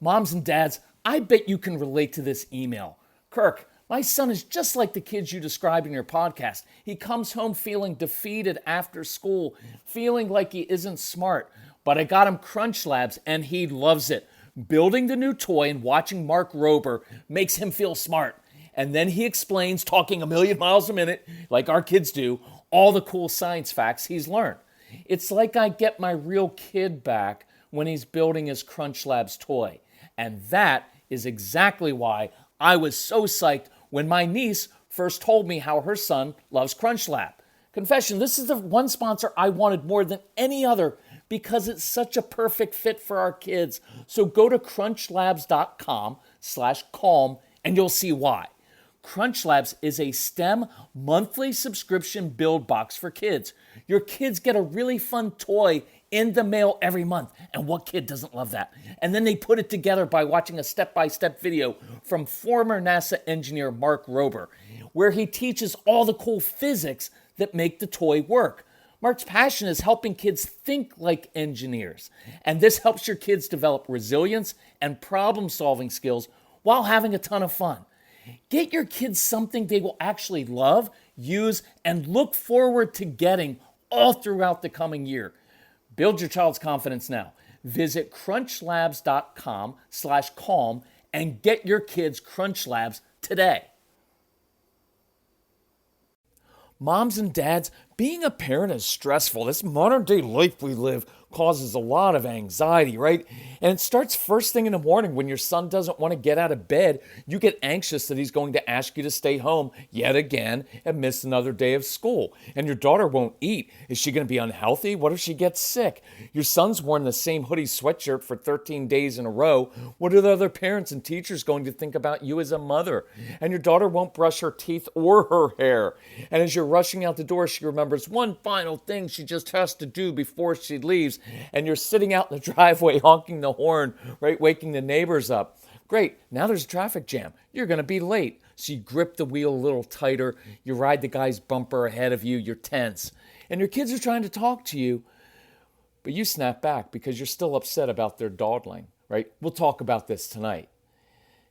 Moms and dads, I bet you can relate to this email. Kirk, my son is just like the kids you described in your podcast. He comes home feeling defeated after school, feeling like he isn't smart. But I got him Crunch Labs and he loves it. Building the new toy and watching Mark Rober makes him feel smart. And then he explains, talking a million miles a minute, like our kids do, all the cool science facts he's learned. It's like I get my real kid back when he's building his Crunch Labs toy. And that is exactly why I was so psyched when my niece first told me how her son loves Crunch Lab. Confession, this is the one sponsor I wanted more than any other because it's such a perfect fit for our kids. So go to crunchlabs.com/calm and you'll see why. Crunch Labs is a STEM monthly subscription build box for kids. Your kids get a really fun toy in the mail every month. And what kid doesn't love that? And then they put it together by watching a step-by-step video from former NASA engineer Mark Rober, where he teaches all the cool physics that make the toy work. Mark's passion is helping kids think like engineers. And this helps your kids develop resilience and problem-solving skills while having a ton of fun. Get your kids something they will actually love, use, and look forward to getting all throughout the coming year. Build your child's confidence now. Visit crunchlabs.com/calm and get your kids Crunch Labs today. Moms and dads, being a parent is stressful. This modern day life we live causes a lot of anxiety, right? And it starts first thing in the morning when your son doesn't want to get out of bed. You get anxious that he's going to ask you to stay home yet again and miss another day of school. And your daughter won't eat. Is she going to be unhealthy? What if she gets sick? Your son's worn the same hoodie sweatshirt for 13 days in a row. What are the other parents and teachers going to think about you as a mother? And your daughter won't brush her teeth or her hair. And as you're rushing out the door, she remembers one final thing she just has to do before she leaves. And you're sitting out in the driveway honking the horn, right, waking the neighbors up. Great, now there's a traffic jam. You're going to be late. So you grip the wheel a little tighter. You ride the guy's bumper ahead of you. You're tense. And your kids are trying to talk to you, but you snap back because you're still upset about their dawdling, right? We'll talk about this tonight.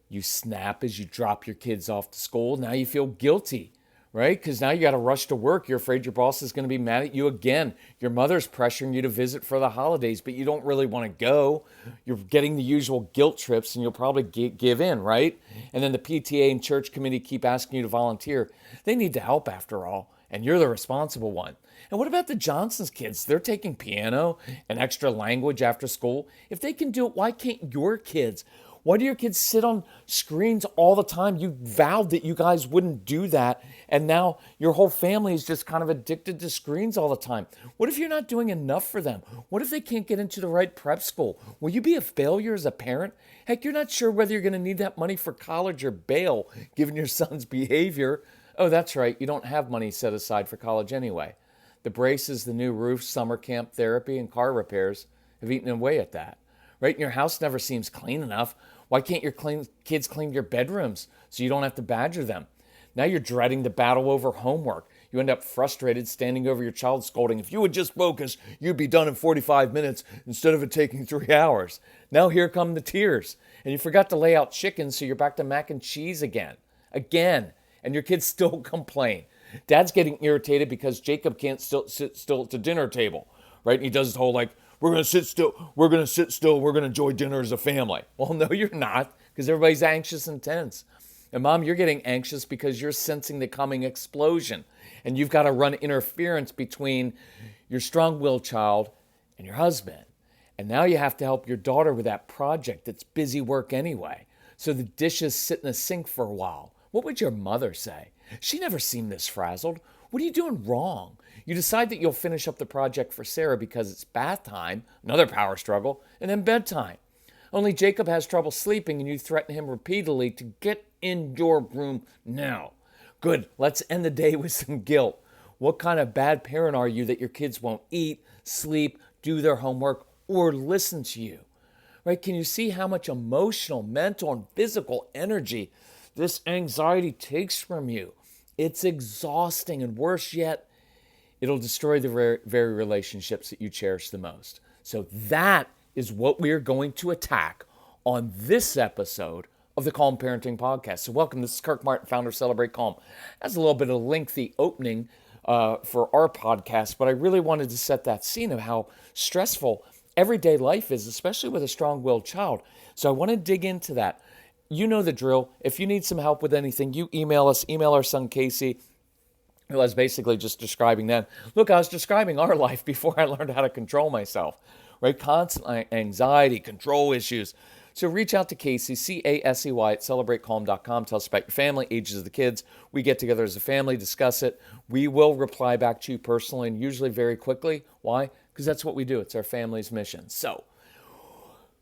You snap as you drop your kids off to school. Now you feel guilty, right? Because now you got to rush to work. You're afraid your boss is going to be mad at you again. Your mother's pressuring you to visit for the holidays, but you don't really want to go. You're getting the usual guilt trips, and you'll probably give in, right? And then the PTA and church committee keep asking you to volunteer. They need the help after all, and you're the responsible one. And what about the Johnson's kids? They're taking piano and extra language after school. If they can do it, why can't your kids? Why do your kids sit on screens all the time? You vowed that you guys wouldn't do that, and now your whole family is just kind of addicted to screens all the time. What if you're not doing enough for them? What if they can't get into the right prep school? Will you be a failure as a parent? Heck, you're not sure whether you're going to need that money for college or bail, given your son's behavior. Oh, that's right, you don't have money set aside for college anyway. The braces, the new roof, summer camp therapy, and car repairs have eaten away at that. Right? And your house never seems clean enough. Why can't your kids clean your bedrooms so you don't have to badger them? Now you're dreading the battle over homework. You end up frustrated standing over your child scolding, if you would just focus, you'd be done in 45 minutes instead of it taking 3 hours. Now here come the tears. And you forgot to lay out chicken, so you're back to mac and cheese again. And your kids still complain. Dad's getting irritated because Jacob can't sit still at the dinner table. Right? And he does his whole we're going to sit still, we're going to enjoy dinner as a family. Well, no, you're not, because everybody's anxious and tense. And Mom, you're getting anxious because you're sensing the coming explosion. And you've got to run interference between your strong-willed child and your husband. And now you have to help your daughter with that project that's busy work anyway. So the dishes sit in the sink for a while. What would your mother say? She never seemed this frazzled. What are you doing wrong? You decide that you'll finish up the project for Sarah because it's bath time, another power struggle, and then bedtime. Only Jacob has trouble sleeping and you threaten him repeatedly to get in your room now. Good, let's end the day with some guilt. What kind of bad parent are you that your kids won't eat, sleep, do their homework, or listen to you? Right? Can you see how much emotional, mental, and physical energy this anxiety takes from you? It's exhausting, and worse yet, it'll destroy the very relationships that you cherish the most. So that is what we are going to attack on this episode of the Calm Parenting Podcast. So welcome, this is Kirk Martin, founder of Celebrate Calm. That's a little bit of a lengthy opening for our podcast, but I really wanted to set that scene of how stressful everyday life is, especially with a strong-willed child. So I want to dig into that. You know the drill. If you need some help with anything, you email us, email our son Casey, who I was basically just describing then. Look, I was describing our life before I learned how to control myself, right? Constant anxiety, control issues. So reach out to Casey, C-A-S-E-Y at celebratecalm.com. Tell us about your family, ages of the kids. We get together as a family, discuss it. We will reply back to you personally and usually very quickly. Why? Because that's what we do. It's our family's mission. So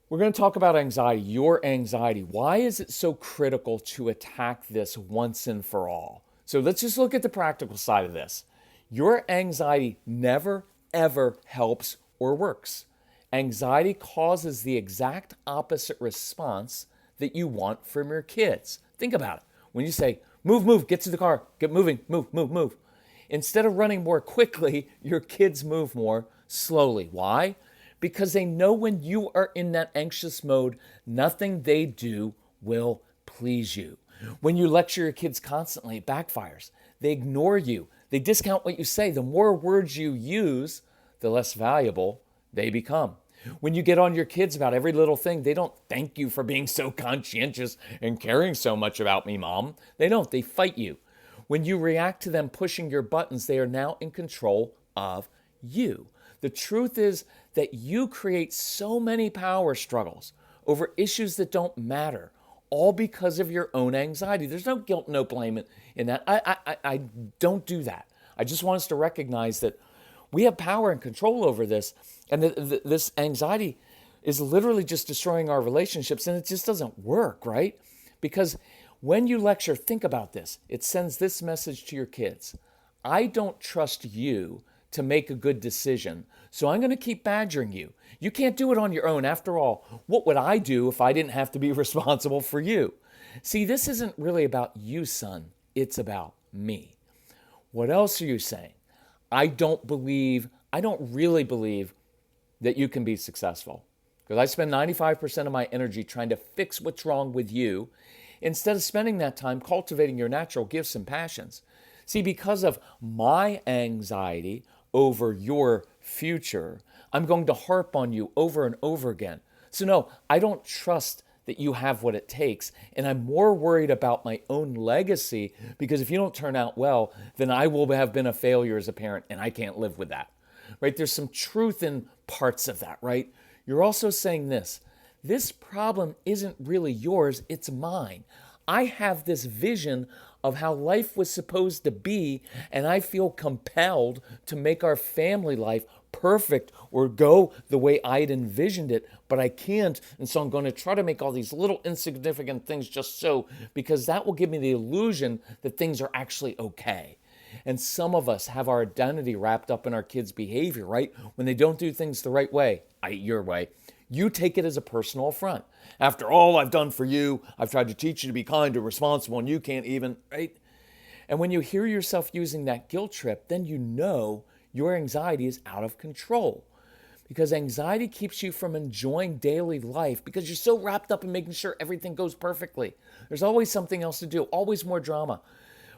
we're going to talk about anxiety, your anxiety. Why is it so critical to attack this once and for all? So let's just look at the practical side of this. Your anxiety never, ever helps or works. Anxiety causes the exact opposite response that you want from your kids. Think about it. When you say, move, move, get to the car, get moving, move, move, move. Instead of running more quickly, your kids move more slowly. Why? Because they know when you are in that anxious mode, nothing they do will please you. When you lecture your kids constantly, it backfires. They ignore you. They discount what you say. The more words you use, the less valuable they become. When you get on your kids about every little thing, they don't thank you for being so conscientious and caring so much about me, Mom. They don't. They fight you. When you react to them pushing your buttons, they are now in control of you. The truth is that you create so many power struggles over issues that don't matter, all because of your own anxiety. There's no guilt, no blame in that. I don't do that. I just want us to recognize that we have power and control over this, and this anxiety is literally just destroying our relationships, and it just doesn't work, right? Because when you lecture, think about this. It sends this message to your kids. I don't trust you to make a good decision, so I'm going to keep badgering you. You can't do it on your own. After all, what would I do if I didn't have to be responsible for you? See, this isn't really about you, son. It's about me. What else are you saying? I don't really believe that you can be successful, because I spend 95% of my energy trying to fix what's wrong with you instead of spending that time cultivating your natural gifts and passions. See, because of my anxiety over your future, I'm going to harp on you over and over again. So no, I don't trust that you have what it takes, and I'm more worried about my own legacy, because if you don't turn out well, then I will have been a failure as a parent, and I can't live with that, right? There's some truth in parts of that, right? You're also saying this problem isn't really yours, it's mine. I have this vision of how life was supposed to be, and I feel compelled to make our family life perfect or go the way I'd envisioned it, but I can't, and so I'm going to try to make all these little insignificant things just so, because that will give me the illusion that things are actually okay. And some of us have our identity wrapped up in our kids' behavior, right? When they don't do things the right way, your way, you take it as a personal affront. After all I've done for you, I've tried to teach you to be kind and responsible, and you can't even, right? And when you hear yourself using that guilt trip, then you know your anxiety is out of control, because anxiety keeps you from enjoying daily life because you're so wrapped up in making sure everything goes perfectly. There's always something else to do, always more drama,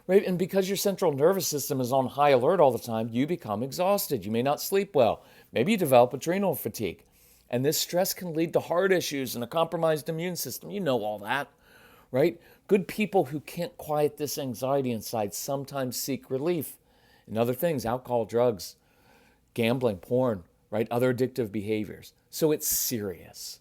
right? And because your central nervous system is on high alert all the time, you become exhausted. You may not sleep well. Maybe you develop adrenal fatigue. And this stress can lead to heart issues and a compromised immune system. You know all that, right? Good people who can't quiet this anxiety inside sometimes seek relief in other things: alcohol, drugs, gambling, porn, right? Other addictive behaviors. So it's serious.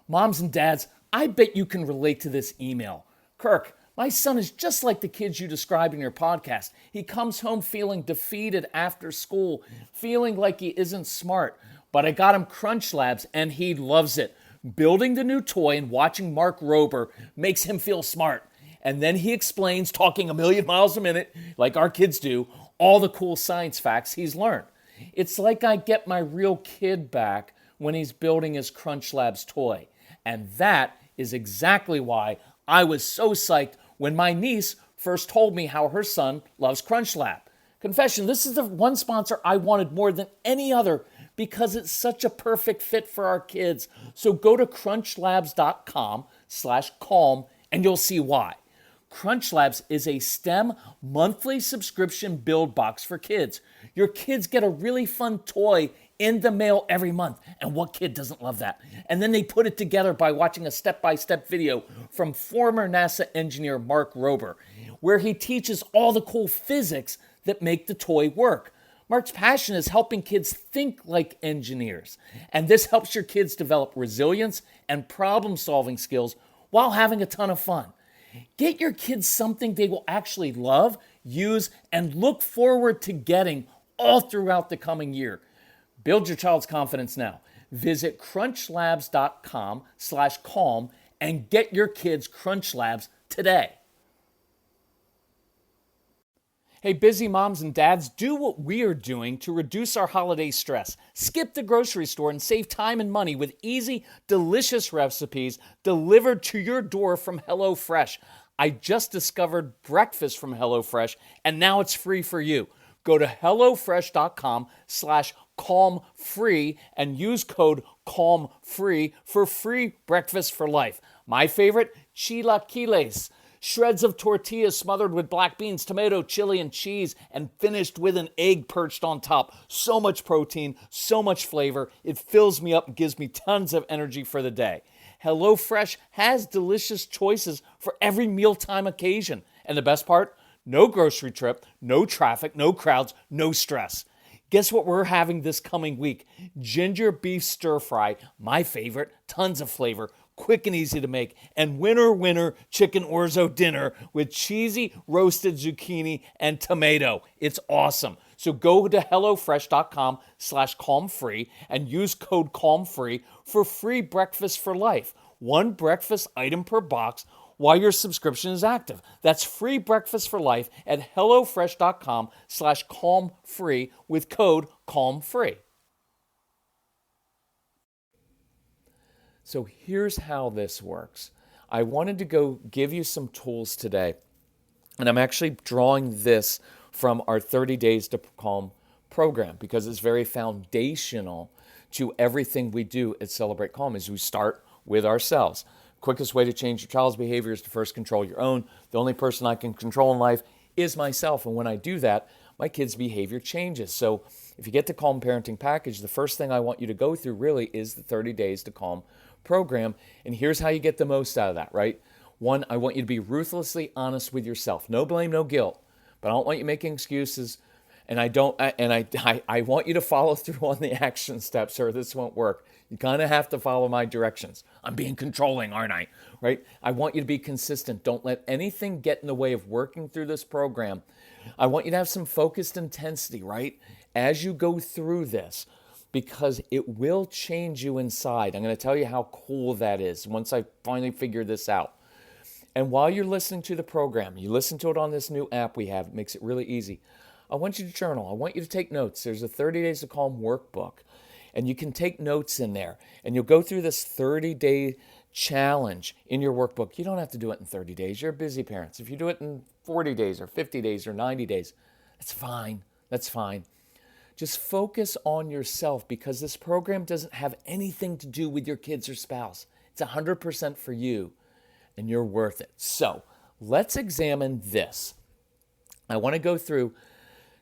Moms and dads, I bet you can relate to this email. Kirk, my son is just like the kids you described in your podcast. He comes home feeling defeated after school, feeling like he isn't smart. But I got him Crunch Labs and he loves it. Building the new toy and watching Mark Rober makes him feel smart. And then he explains, talking a million miles a minute, like our kids do, all the cool science facts he's learned. It's like I get my real kid back when he's building his Crunch Labs toy. And that is exactly why I was so psyched when my niece first told me how her son loves Crunch Lab. Confession, this is the one sponsor I wanted more than any other, because it's such a perfect fit for our kids. So go to crunchlabs.com/calm and you'll see why. Crunch Labs is a STEM monthly subscription build box for kids. Your kids get a really fun toy in the mail every month. And what kid doesn't love that? And then they put it together by watching a step-by-step video from former NASA engineer Mark Rober, where he teaches all the cool physics that make the toy work. Mark's passion is helping kids think like engineers. And this helps your kids develop resilience and problem-solving skills while having a ton of fun. Get your kids something they will actually love, use, and look forward to getting all throughout the coming year. Build your child's confidence now. Visit crunchlabs.com/calm and get your kids Crunch Labs today. Hey, busy moms and dads, do what we are doing to reduce our holiday stress. Skip the grocery store and save time and money with easy, delicious recipes delivered to your door from HelloFresh. I just discovered breakfast from HelloFresh, and now it's free for you. Go to hellofresh.com/calmfree and use code CALMFREE for free breakfast for life. My favorite, chilaquiles. Shreds of tortillas smothered with black beans, tomato, chili, and cheese, and finished with an egg perched on top. So much protein, so much flavor. It fills me up and gives me tons of energy for the day. HelloFresh has delicious choices for every mealtime occasion. And the best part? No grocery trip, no traffic, no crowds, no stress. Guess what we're having this coming week? Ginger beef stir fry, my favorite, tons of flavor, quick and easy to make, and winner, chicken orzo dinner with cheesy roasted zucchini and tomato. It's awesome. So go to hellofresh.com/calmfree and use code CALMFREE for free breakfast for life. One breakfast item per box while your subscription is active. That's free breakfast for life at hellofresh.com/calmfree with code CALMFREE. So here's how this works. I wanted to go give you some tools today, and I'm actually drawing this from our 30 Days to Calm program because it's very foundational to everything we do at Celebrate Calm as we start with ourselves. Quickest way to change your child's behavior is to first control your own. The only person I can control in life is myself, and when I do that, my kid's behavior changes. So if you get the Calm Parenting Package, the first thing I want you to go through really is the 30 Days to Calm program. And here's how you get the most out of that, right? One, I want you to be ruthlessly honest with yourself. No blame, no guilt. But I don't want you making excuses. And I want you to follow through on the action steps or this won't work. You kind of have to follow my directions. I'm being controlling, aren't I? Right? I want you to be consistent. Don't let anything get in the way of working through this program. I want you to have some focused intensity, right? As you go through this, because it will change you inside. I'm going to tell you how cool that is once I finally figure this out. And while you're listening to the program, you listen to it on this new app we have. It makes it really easy. I want you to journal. I want you to take notes. There's a 30 Days to Calm workbook, and you can take notes in there. And you'll go through this 30-day challenge in your workbook. You don't have to do it in 30 days. You're busy parents. If you do it in 40 days or 50 days or 90 days, that's fine. That's fine. Just focus on yourself because this program doesn't have anything to do with your kids or spouse. It's 100% for you, and you're worth it. So let's examine this. I want to go through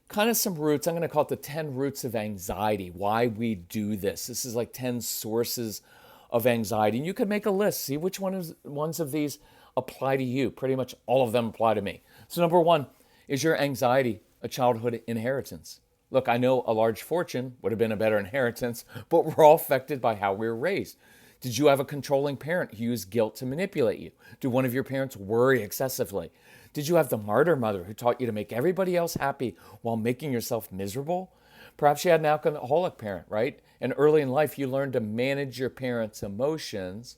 kind of some roots. I'm going to call it the 10 roots of anxiety, why we do this. This is like 10 sources of anxiety. And you could make a list, see which ones of these apply to you. Pretty much all of them apply to me. So number one, is your anxiety a childhood inheritance? Look, I know a large fortune would have been a better inheritance, but we're all affected by how we were raised. Did you have a controlling parent who used guilt to manipulate you? Did one of your parents worry excessively? Did you have the martyr mother who taught you to make everybody else happy while making yourself miserable? Perhaps you had an alcoholic parent, right? And early in life, you learned to manage your parents' emotions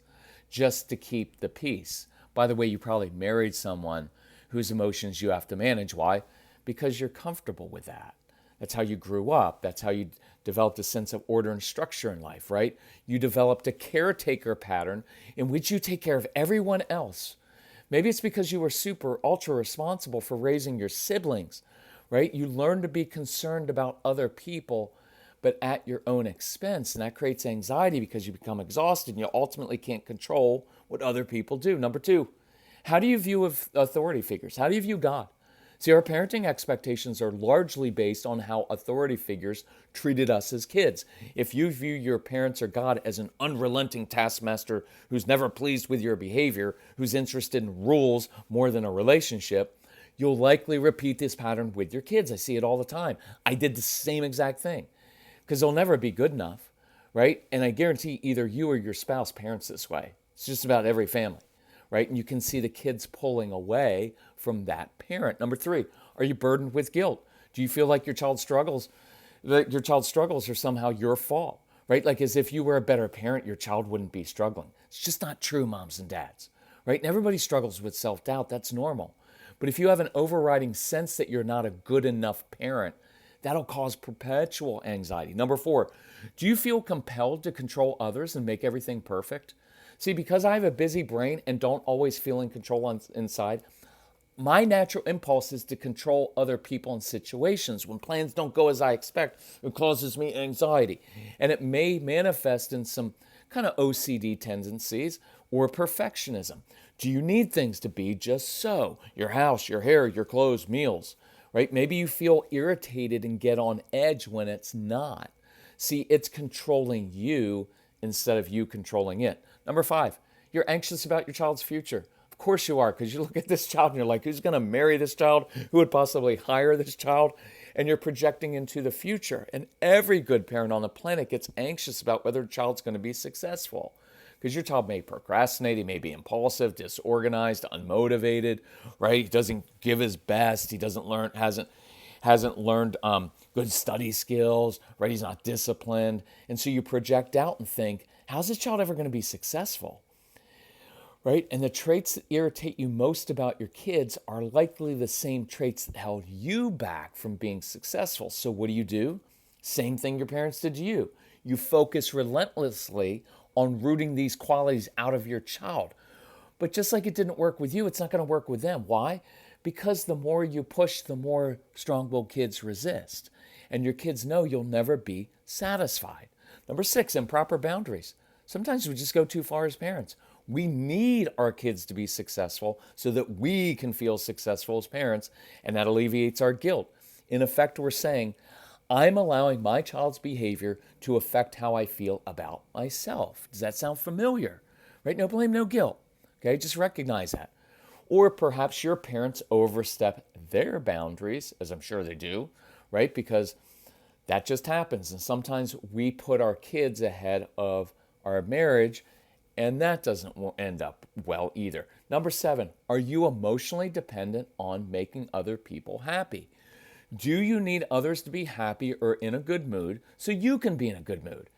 just to keep the peace. By the way, you probably married someone whose emotions you have to manage. Why? Because you're comfortable with that. That's how you grew up. That's how you developed a sense of order and structure in life, right? You developed a caretaker pattern in which you take care of everyone else. Maybe it's because you were super, ultra responsible for raising your siblings, right? You learned to be concerned about other people, but at your own expense. And that creates anxiety because you become exhausted and you ultimately can't control what other people do. Number two, how do you view authority figures? How do you view God? See, our parenting expectations are largely based on how authority figures treated us as kids. If you view your parents or God as an unrelenting taskmaster who's never pleased with your behavior, who's interested in rules more than a relationship, you'll likely repeat this pattern with your kids. I see it all the time. I did the same exact thing because they'll never be good enough, right? And I guarantee either you or your spouse parents this way. It's just about every family, right? And you can see the kids pulling away from that parent. Number three, are you burdened with guilt? Do you feel like your child's struggles are somehow your fault, right? Like as if you were a better parent, your child wouldn't be struggling. It's just not true, moms and dads, right? And everybody struggles with self-doubt. That's normal. But if you have an overriding sense that you're not a good enough parent, that'll cause perpetual anxiety. Number four, do you feel compelled to control others and make everything perfect? See, because I have a busy brain and don't always feel in control inside, my natural impulse is to control other people and situations. When plans don't go as I expect, it causes me anxiety. And it may manifest in some kind of OCD tendencies or perfectionism. Do you need things to be just so? Your house, your hair, your clothes, meals, right? Maybe you feel irritated and get on edge when it's not. See, it's controlling you instead of you controlling it. Number five, you're anxious about your child's future. Of course you are, because you look at this child and you're like, who's going to marry this child? Who would possibly hire this child? And you're projecting into the future. And every good parent on the planet gets anxious about whether a child's going to be successful. Because your child may procrastinate, he may be impulsive, disorganized, unmotivated, right? He doesn't give his best. He hasn't learned good study skills, right? He's not disciplined. And so you project out and think, how's this child ever going to be successful? Right? And the traits that irritate you most about your kids are likely the same traits that held you back from being successful. So what do? Same thing your parents did to you. You focus relentlessly on rooting these qualities out of your child. But just like it didn't work with you, it's not going to work with them. Why? Because the more you push, the more strong-willed kids resist. And your kids know you'll never be satisfied. Number six, improper boundaries. Sometimes we just go too far as parents. We need our kids to be successful so that we can feel successful as parents, and that alleviates our guilt. In effect, we're saying, I'm allowing my child's behavior to affect how I feel about myself. Does that sound familiar? Right? No blame, no guilt. Okay, just recognize that. Or perhaps your parents overstep their boundaries, as I'm sure they do, right? Because that just happens. And sometimes we put our kids ahead of our marriage, and that doesn't end up well either. Number seven, are you emotionally dependent on making other people happy? Do you need others to be happy or in a good mood so you can be in a good mood?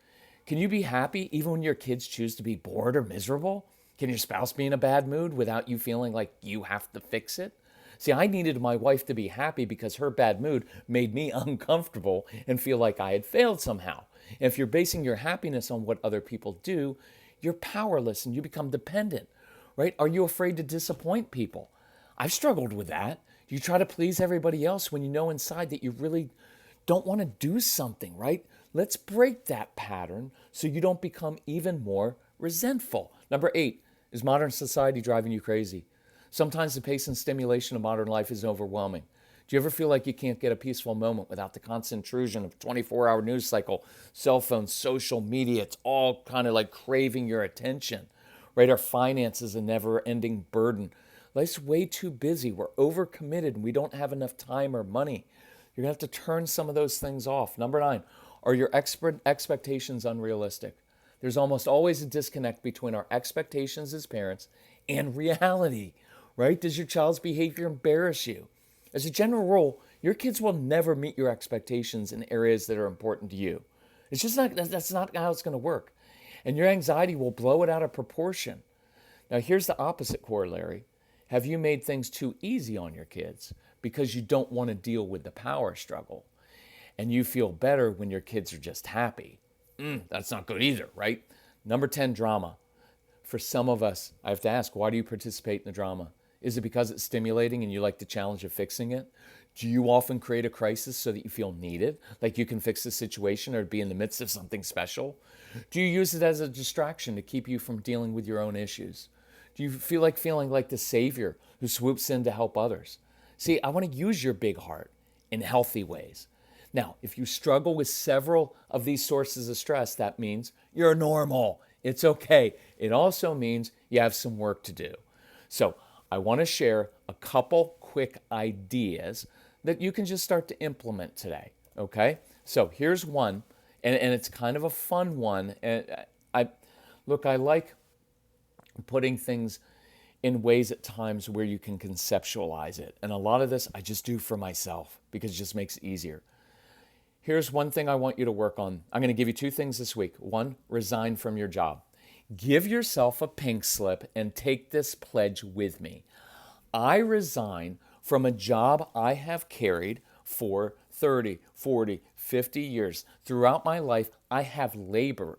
Can you be happy even when your kids choose to be bored or miserable? Can your spouse be in a bad mood without you feeling like you have to fix it? See, I needed my wife to be happy because her bad mood made me uncomfortable and feel like I had failed somehow. And if you're basing your happiness on what other people do, you're powerless and you become dependent, right? Are you afraid to disappoint people? I've struggled with that. You try to please everybody else when you know inside that you really don't want to do something, right? Let's break that pattern so you don't become even more resentful. Number eight, is modern society driving you crazy? Sometimes the pace and stimulation of modern life is overwhelming. Do you ever feel like you can't get a peaceful moment without the constant intrusion of 24-hour news cycle, cell phones, social media? It's all kind of like craving your attention, right? Our finances, a never-ending burden. Life's way too busy. We're overcommitted and we don't have enough time or money. You're going to have to turn some of those things off. Number nine, are your expectations unrealistic? There's almost always a disconnect between our expectations as parents and reality, right? Does your child's behavior embarrass you? As a general rule, your kids will never meet your expectations in areas that are important to you. It's just not, that's not how it's going to work. And your anxiety will blow it out of proportion. Now, here's the opposite corollary. Have you made things too easy on your kids because you don't want to deal with the power struggle? And you feel better when your kids are just happy. That's not good either, right? Number 10, drama. For some of us, I have to ask, why do you participate in the drama? Is it because it's stimulating and you like the challenge of fixing it? Do you often create a crisis so that you feel needed, like you can fix the situation or be in the midst of something special? Do you use it as a distraction to keep you from dealing with your own issues? Do you feel like feeling like the savior who swoops in to help others? See, I want to use your big heart in healthy ways. Now, if you struggle with several of these sources of stress, that means you're normal. It's okay. It also means you have some work to do. So, I want to share a couple quick ideas that you can just start to implement today. Okay? So, here's one, and it's kind of a fun one. And I like putting things in ways at times where you can conceptualize it. And a lot of this I just do for myself because it just makes it easier. Here's one thing I want you to work on. I'm going to give you two things this week. One, resign from your job. Give yourself a pink slip and take this pledge with me. I resign from a job I have carried for 30, 40, 50 years. Throughout my life, I have labored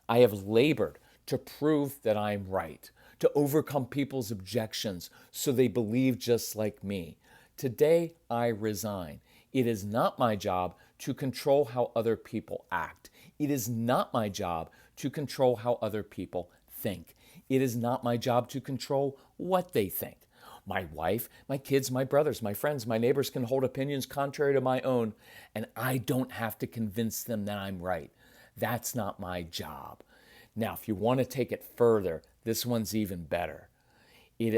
to prove that I'm right, to overcome people's objections so they believe just like me. Today, I resign. It is not my job to control how other people act. It is not my job to control how other people think. It is not my job to control what they think. My wife, my kids, my brothers, my friends, my neighbors can hold opinions contrary to my own, and I don't have to convince them that I'm right. That's not my job. Now, if you want to take it further, this one's even better.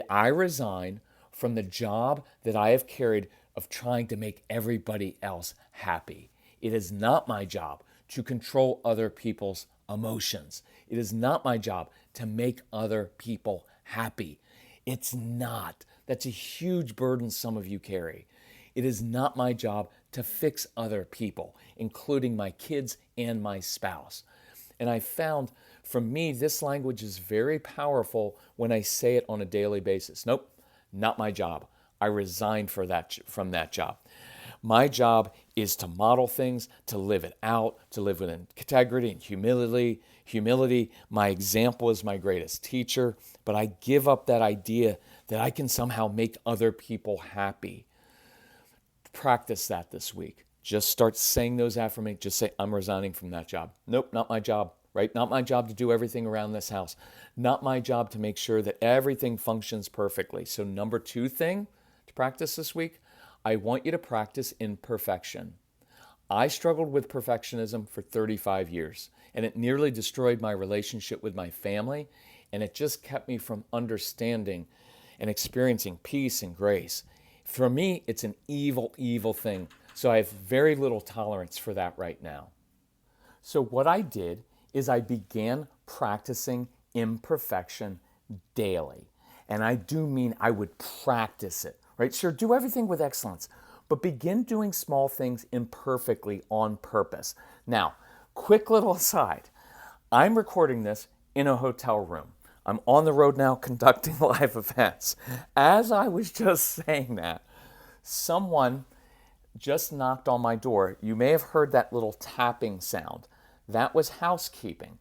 I resign from the job that I have carried of trying to make everybody else happy. It is not my job to control other people's emotions. It is not my job to make other people happy. It's not. That's a huge burden some of you carry. It is not my job to fix other people, including my kids and my spouse. And I found, for me, this language is very powerful when I say it on a daily basis. Nope, not my job. I resigned from that job. My job is to model things, to live it out, to live with integrity and humility. My example is my greatest teacher, but I give up that idea that I can somehow make other people happy. Practice that this week. Just start saying those affirmations. Just say, I'm resigning from that job. Nope, not my job, right? Not my job to do everything around this house. Not my job to make sure that everything functions perfectly. So number 2 thing to practice this week, I want you to practice imperfection. I struggled with perfectionism for 35 years, and it nearly destroyed my relationship with my family, and it just kept me from understanding and experiencing peace and grace. For me, it's an evil, evil thing. So I have very little tolerance for that right now. So what I did is I began practicing imperfection daily. And I do mean I would practice it, right? Sure, do everything with excellence, but begin doing small things imperfectly on purpose. Now, quick little aside, I'm recording this in a hotel room. I'm on the road now conducting live events. As I was just saying that, someone just knocked on my door. You may have heard that little tapping sound. That was housekeeping.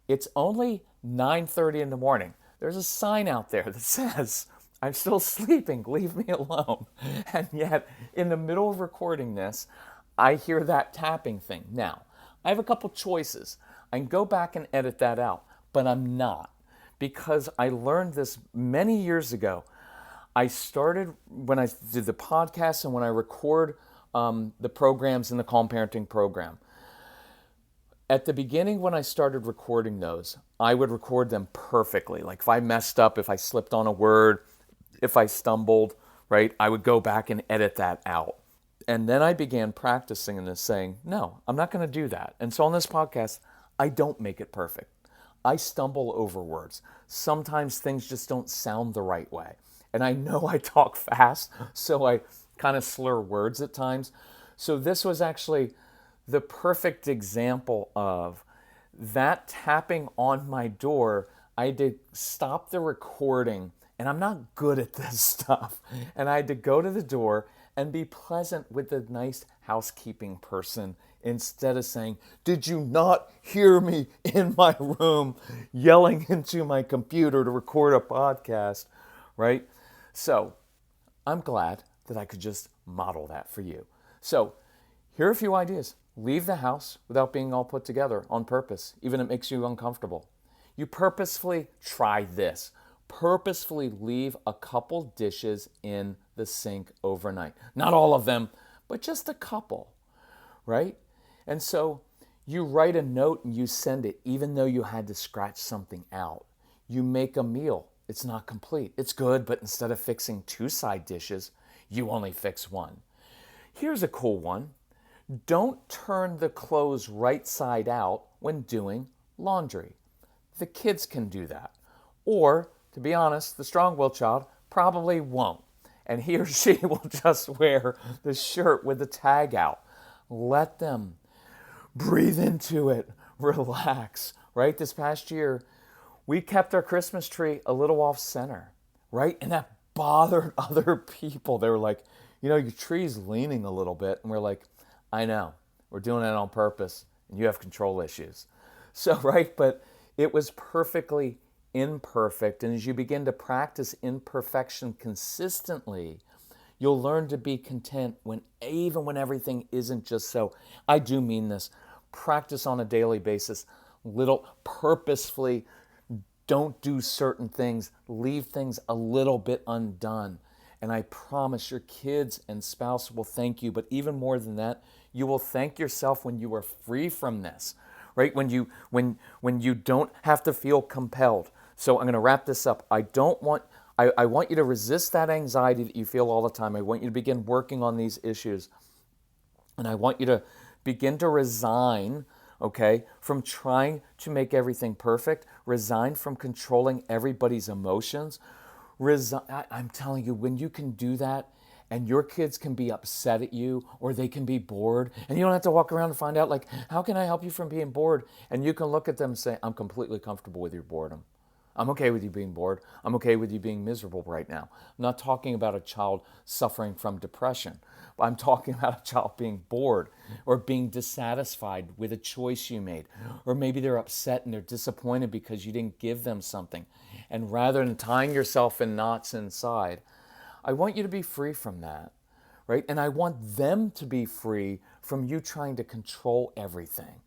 It's only 9:30 in the morning. There's a sign out there that says, I'm still sleeping, leave me alone. And yet, in the middle of recording this, I hear that tapping thing. Now, I have a couple choices. I can go back and edit that out, but I'm not, because I learned this many years ago. I started when I did the podcast and when I record the programs in the Calm Parenting program. At the beginning, when I started recording those, I would record them perfectly. Like if I messed up, if I slipped on a word, if I stumbled, right, I would go back and edit that out. And then I began practicing and saying, no, I'm not going to do that. And so on this podcast, I don't make it perfect. I stumble over words. Sometimes things just don't sound the right way. And I know I talk fast, so I kind of slur words at times. So this was actually the perfect example of that tapping on my door. I had to stop the recording, and I'm not good at this stuff. And I had to go to the door and be pleasant with the nice housekeeping person instead of saying, did you not hear me in my room yelling into my computer to record a podcast, right? So I'm glad that I could just model that for you. So here are a few ideas. Leave the house without being all put together on purpose, even if it makes you uncomfortable. You purposefully try this. Purposefully leave a couple dishes in the sink overnight. Not all of them, but just a couple, right? And so you write a note and you send it, even though you had to scratch something out. You make a meal. It's not complete. It's good, but instead of fixing 2 side dishes, you only fix 1. Here's a cool one. Don't turn the clothes right side out when doing laundry. The kids can do that. Or, to be honest, the strong-willed child probably won't. And he or she will just wear the shirt with the tag out. Let them breathe into it, relax, right? This past year, we kept our Christmas tree a little off center, right? And that bothered other people. They were like, your tree's leaning a little bit. And we're like, I know, we're doing it on purpose, and you have control issues. So, right, but it was perfectly imperfect. And as you begin to practice imperfection consistently, you'll learn to be content even when everything isn't just so. I do mean this. Practice on a daily basis. Purposefully don't do certain things. Leave things a little bit undone. And I promise your kids and spouse will thank you. But even more than that, you will thank yourself when you are free from this, right? When you don't have to feel compelled. So I'm going to wrap this up. I want you to resist that anxiety that you feel all the time. I want you to begin working on these issues. And I want you to begin to resign, okay, from trying to make everything perfect. Resign from controlling everybody's emotions. I'm telling you, when you can do that, and your kids can be upset at you, or they can be bored, and you don't have to walk around and find out, how can I help you from being bored? And you can look at them and say, I'm completely comfortable with your boredom. I'm okay with you being bored. I'm okay with you being miserable right now. I'm not talking about a child suffering from depression. I'm talking about a child being bored or being dissatisfied with a choice you made. Or maybe they're upset and they're disappointed because you didn't give them something. And rather than tying yourself in knots inside, I want you to be free from that, right? And I want them to be free from you trying to control everything.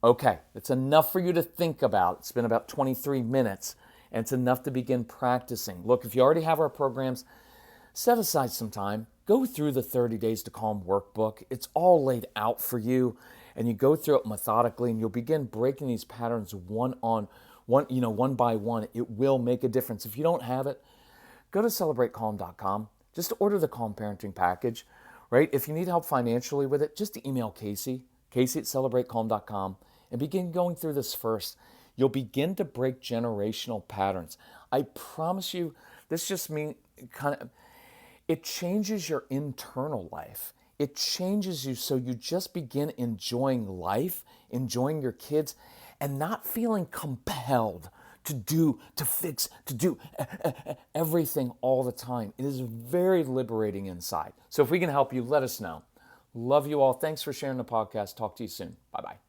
Okay, it's enough for you to think about. It's been about 23 minutes, and it's enough to begin practicing. Look, if you already have our programs, set aside some time. Go through the 30 Days to Calm workbook. It's all laid out for you, and you go through it methodically, and you'll begin breaking these patterns one by one. It will make a difference. If you don't have it, go to CelebrateCalm.com. Just order the Calm Parenting Package, right? If you need help financially with it, just email Casey at CelebrateCalm.com, and begin going through this first. You'll begin to break generational patterns. I promise you, this just means it changes your internal life. It changes you so you just begin enjoying life, enjoying your kids, and not feeling compelled to fix everything all the time. It is very liberating inside. So if we can help you, let us know. Love you all. Thanks for sharing the podcast. Talk to you soon. Bye-bye.